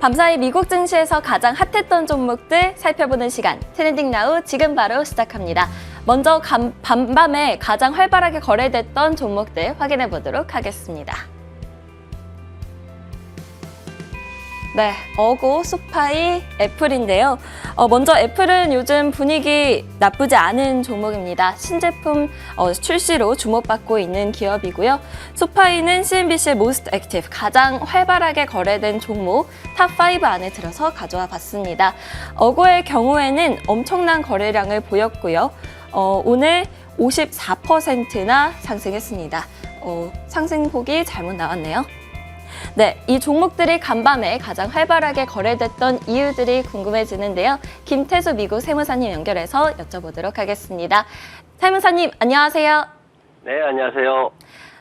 밤사이 미국 증시에서 가장 핫했던 종목들 살펴보는 시간, 트렌딩 나우 지금 바로 시작합니다. 먼저 밤밤에 가장 활발하게 거래됐던 종목들 확인해 보도록 하겠습니다. 네, 어고, 소파이, 애플인데요. 먼저 애플은 요즘 분위기 나쁘지 않은 종목입니다. 신제품 출시로 주목받고 있는 기업이고요. 소파이는 CNBC의 Most Active, 가장 활발하게 거래된 종목 탑5 안에 들어서 가져와 봤습니다. 어고의 경우에는 엄청난 거래량을 보였고요. 오늘 54%나 상승했습니다. 상승폭이 잘못 나왔네요. 네, 이 종목들이 간밤에 가장 활발하게 거래됐던 이유들이 궁금해지는데요. 김태수 미국 세무사님 연결해서 여쭤보도록 하겠습니다. 세무사님, 안녕하세요. 네, 안녕하세요.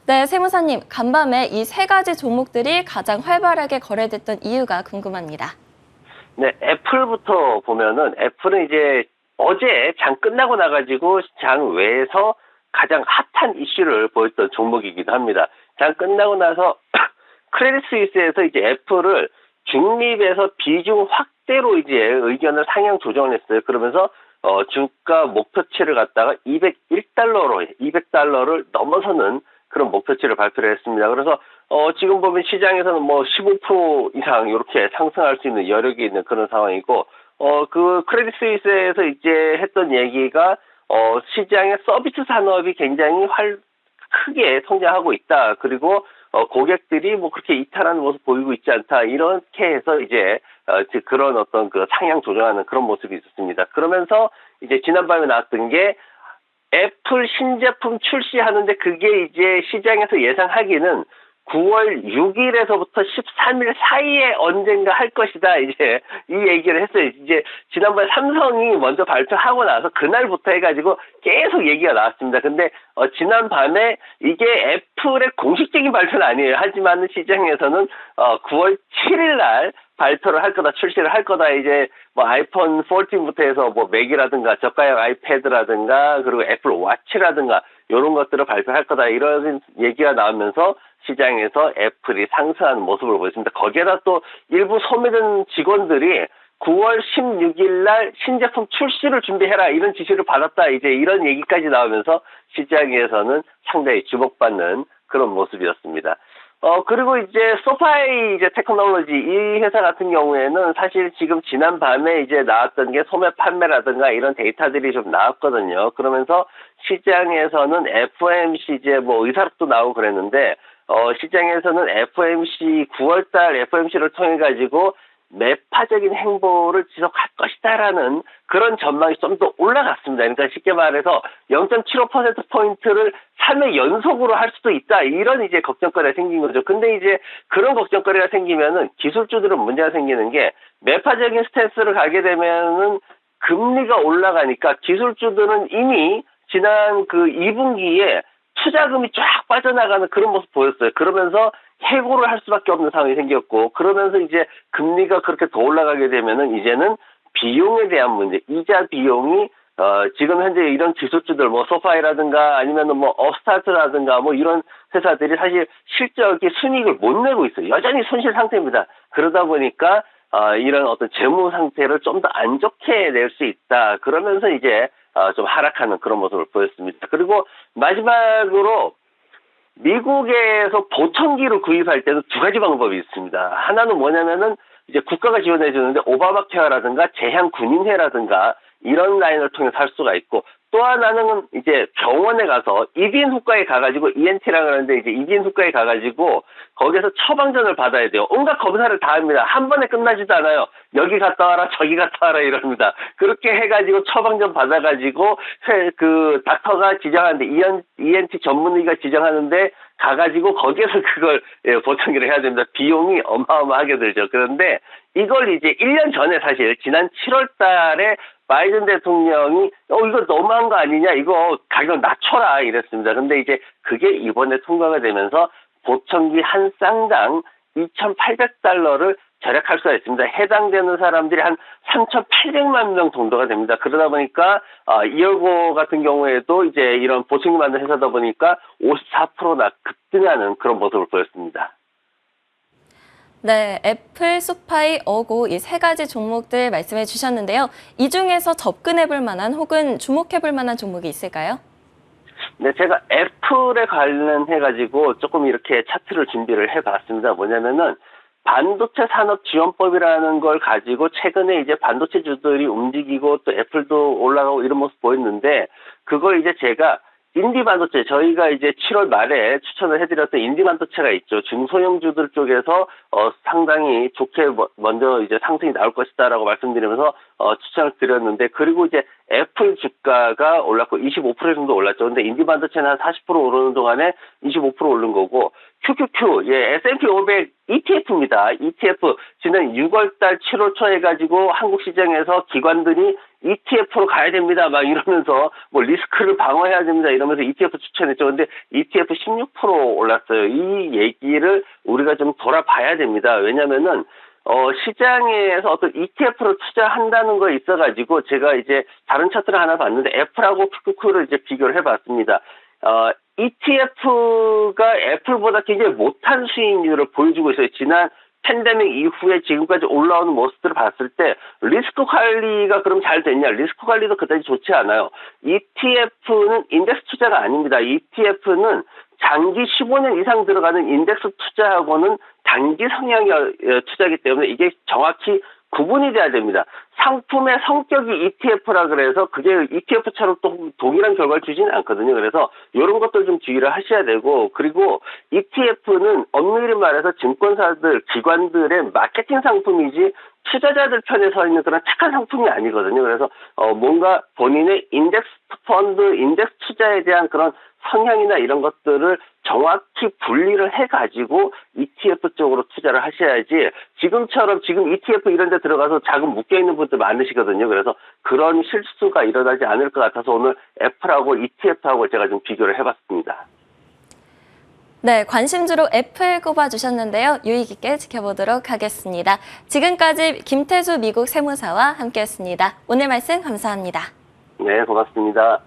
네, 세무사님, 간밤에 이 세 가지 종목들이 가장 활발하게 거래됐던 이유가 궁금합니다. 네, 애플부터 보면은 애플은 이제 어제 장 끝나고 나가지고 장 외에서 가장 핫한 이슈를 보였던 종목이기도 합니다. 장 끝나고 나서 크레딧 스위스에서 이제 애플을 중립에서 비중 확대로 이제 의견을 상향 조정을 했어요. 그러면서 주가 목표치를 갖다가 201달러로 200달러를 넘어서는 그런 목표치를 발표를 했습니다. 그래서 지금 보면 시장에서는 뭐 15% 이상 이렇게 상승할 수 있는 여력이 있는 그런 상황이고 그 크레딧 스위스에서 이제 했던 얘기가 시장의 서비스 산업이 굉장히 크게 성장하고 있다. 그리고 고객들이 뭐 그렇게 이탈하는 모습 보이고 있지 않다. 이렇게 해서 이제 그런 어떤 그 상향 조정하는 그런 모습이 있었습니다. 그러면서 이제 지난밤에 나왔던 게 애플 신제품 출시하는데 그게 이제 시장에서 예상하기는 9월 6일에서부터 13일 사이에 언젠가 할 것이다. 이제 이 얘기를 했어요. 이제 지난번에 삼성이 먼저 발표하고 나서 그날부터 해가지고 계속 얘기가 나왔습니다. 근데 지난 밤에 이게 애플의 공식적인 발표는 아니에요. 하지만 시장에서는 9월 7일 날 발표를 할 거다, 출시를 할 거다. 이제 뭐 아이폰 14부터 해서 뭐 맥이라든가 저가형 아이패드라든가 그리고 애플 워치라든가 이런 것들을 발표할 거다. 이런 얘기가 나오면서 시장에서 애플이 상승하는 모습을 보였습니다. 거기에다 또 일부 소매점 직원들이 9월 16일 날 신제품 출시를 준비해라 이런 지시를 받았다. 이제 이런 얘기까지 나오면서 시장에서는 상당히 주목받는 그런 모습이었습니다. 그리고 이제 소파이 이제 테크놀로지 이 회사 같은 경우에는 사실 지금 지난 밤에 이제 나왔던 게 소매 판매라든가 이런 데이터들이 좀 나왔거든요. 그러면서 시장에서는 FOMC 이제 뭐 의사록도 나오고 그랬는데 시장에서는 FOMC 9월달 FOMC를 통해 가지고 매파적인 행보를 지속할 것이다라는 그런 전망이 좀 더 올라갔습니다. 그러니까 쉽게 말해서 0.75%포인트를 3회 연속으로 할 수도 있다. 이런 이제 걱정거리가 생긴 거죠. 근데 이제 그런 걱정거리가 생기면은 기술주들은 문제가 생기는 게 매파적인 스탠스를 가게 되면은 금리가 올라가니까 기술주들은 이미 지난 그 2분기에 투자금이 쫙 빠져나가는 그런 모습 보였어요. 그러면서 해고를 할 수밖에 없는 상황이 생겼고, 그러면서 이제 금리가 그렇게 더 올라가게 되면은 이제는 비용에 대한 문제, 이자 비용이 지금 현재 이런 기술주들 뭐 소파이라든가 아니면은 뭐 업스타트라든가 뭐 이런 회사들이 사실 실적이 순이익을 못 내고 있어요. 여전히 손실 상태입니다. 그러다 보니까 이런 어떤 재무 상태를 좀 더 안 좋게 낼 수 있다. 그러면서 이제 좀 하락하는 그런 모습을 보였습니다. 그리고 마지막으로 미국에서 보청기를 구입할 때는 두 가지 방법이 있습니다. 하나는 뭐냐면은 이제 국가가 지원해 주는데 오바마 케어라든가 재향 군인회라든가 이런 라인을 통해서 할 수가 있고, 또 하나는 이제 병원에 가서 이비인 후과에 가가지고 ENT라고 하는데 이제 이비인 후과에 가가지고 거기서 처방전을 받아야 돼요. 온갖 검사를 다 합니다. 한 번에 끝나지도 않아요. 여기 갔다 와라 저기 갔다 와라 이럽니다. 그렇게 해가지고 처방전 받아가지고 그 닥터가 지정하는데 ENT 전문의가 지정하는데 가가지고 거기에서 그걸 보청기를 해야 됩니다. 비용이 어마어마하게 들죠. 그런데 이걸 이제 1년 전에 사실 지난 7월 달에 바이든 대통령이 이거 너무한 거 아니냐, 이거 가격 낮춰라 이랬습니다. 근데 이제 그게 이번에 통과가 되면서 보청기 한 쌍당 2,800달러를 절약할 수가 있습니다. 해당되는 사람들이 한 3,800만 명 정도가 됩니다. 그러다 보니까 이어고 같은 경우에도 이제 이런 보청기 만드는 회사다 보니까 54%나 급등하는 그런 모습을 보였습니다. 네, 애플, 소파이, 어고 이 세 가지 종목들 말씀해 주셨는데요. 이 중에서 접근해 볼 만한 혹은 주목해 볼 만한 종목이 있을까요? 네, 제가 애플에 관련해가지고 조금 이렇게 차트를 준비를 해봤습니다. 뭐냐면은 반도체 산업 지원법이라는 걸 가지고 최근에 이제 반도체주들이 움직이고 또 애플도 올라가고 이런 모습 보였는데 그걸 이제 제가 인디 반도체 저희가 이제 7월 말에 추천을 해드렸던 인디 반도체가 있죠. 중소형주들 쪽에서 상당히 좋게 먼저 이제 상승이 나올 것이다라고 말씀드리면서 추천을 드렸는데 그리고 이제 애플 주가가 올랐고 25% 정도 올랐죠. 근데 인디 반도체는 한 40% 오르는 동안에 25% 오른 거고 QQQ S&P 500 ETF입니다. ETF 지난 6월달 7월 초에 가지고 한국 시장에서 기관들이 ETF로 가야 됩니다. 막 이러면서 뭐 리스크를 방어해야 됩니다. 이러면서 ETF 추천했죠. 근데 ETF 16% 올랐어요. 이 얘기를 우리가 좀 돌아봐야 됩니다. 왜냐면은 시장에서 어떤 ETF로 투자한다는 거에 있어가지고 제가 이제 다른 차트를 하나 봤는데 애플하고 QQQ를 이제 비교를 해봤습니다. ETF가 애플보다 굉장히 못한 수익률을 보여주고 있어요. 지난 팬데믹 이후에 지금까지 올라오는 모습들을 봤을 때 리스크 관리가 그럼 잘 됐냐? 리스크 관리도 그다지 좋지 않아요. ETF는 인덱스 투자가 아닙니다. ETF는 장기 15년 이상 들어가는 인덱스 투자하고는 단기 성향의 투자이기 때문에 이게 정확히 구분이 돼야 됩니다. 상품의 성격이 ETF라 그래서 그게 ETF처럼 또 동일한 결과를 주지는 않거든요. 그래서 이런 것들 좀 주의를 하셔야 되고 그리고 ETF는 엄밀히 말해서 증권사들, 기관들의 마케팅 상품이지 투자자들 편에 서 있는 그런 착한 상품이 아니거든요. 그래서 뭔가 본인의 인덱스 펀드, 인덱스 투자에 대한 그런 성향이나 이런 것들을 정확히 분리를 해가지고 ETF 쪽으로 투자를 하셔야지 지금처럼 지금 ETF 이런 데 들어가서 자금 묶여있는 분들 많으시거든요. 그래서 그런 실수가 일어나지 않을 것 같아서 오늘 애플하고 ETF하고 제가 좀 비교를 해봤습니다. 네, 관심주로 애플 꼽아주셨는데요. 유의 깊게 지켜보도록 하겠습니다. 지금까지 김태수 미국 세무사와 함께했습니다. 오늘 말씀 감사합니다. 네, 고맙습니다.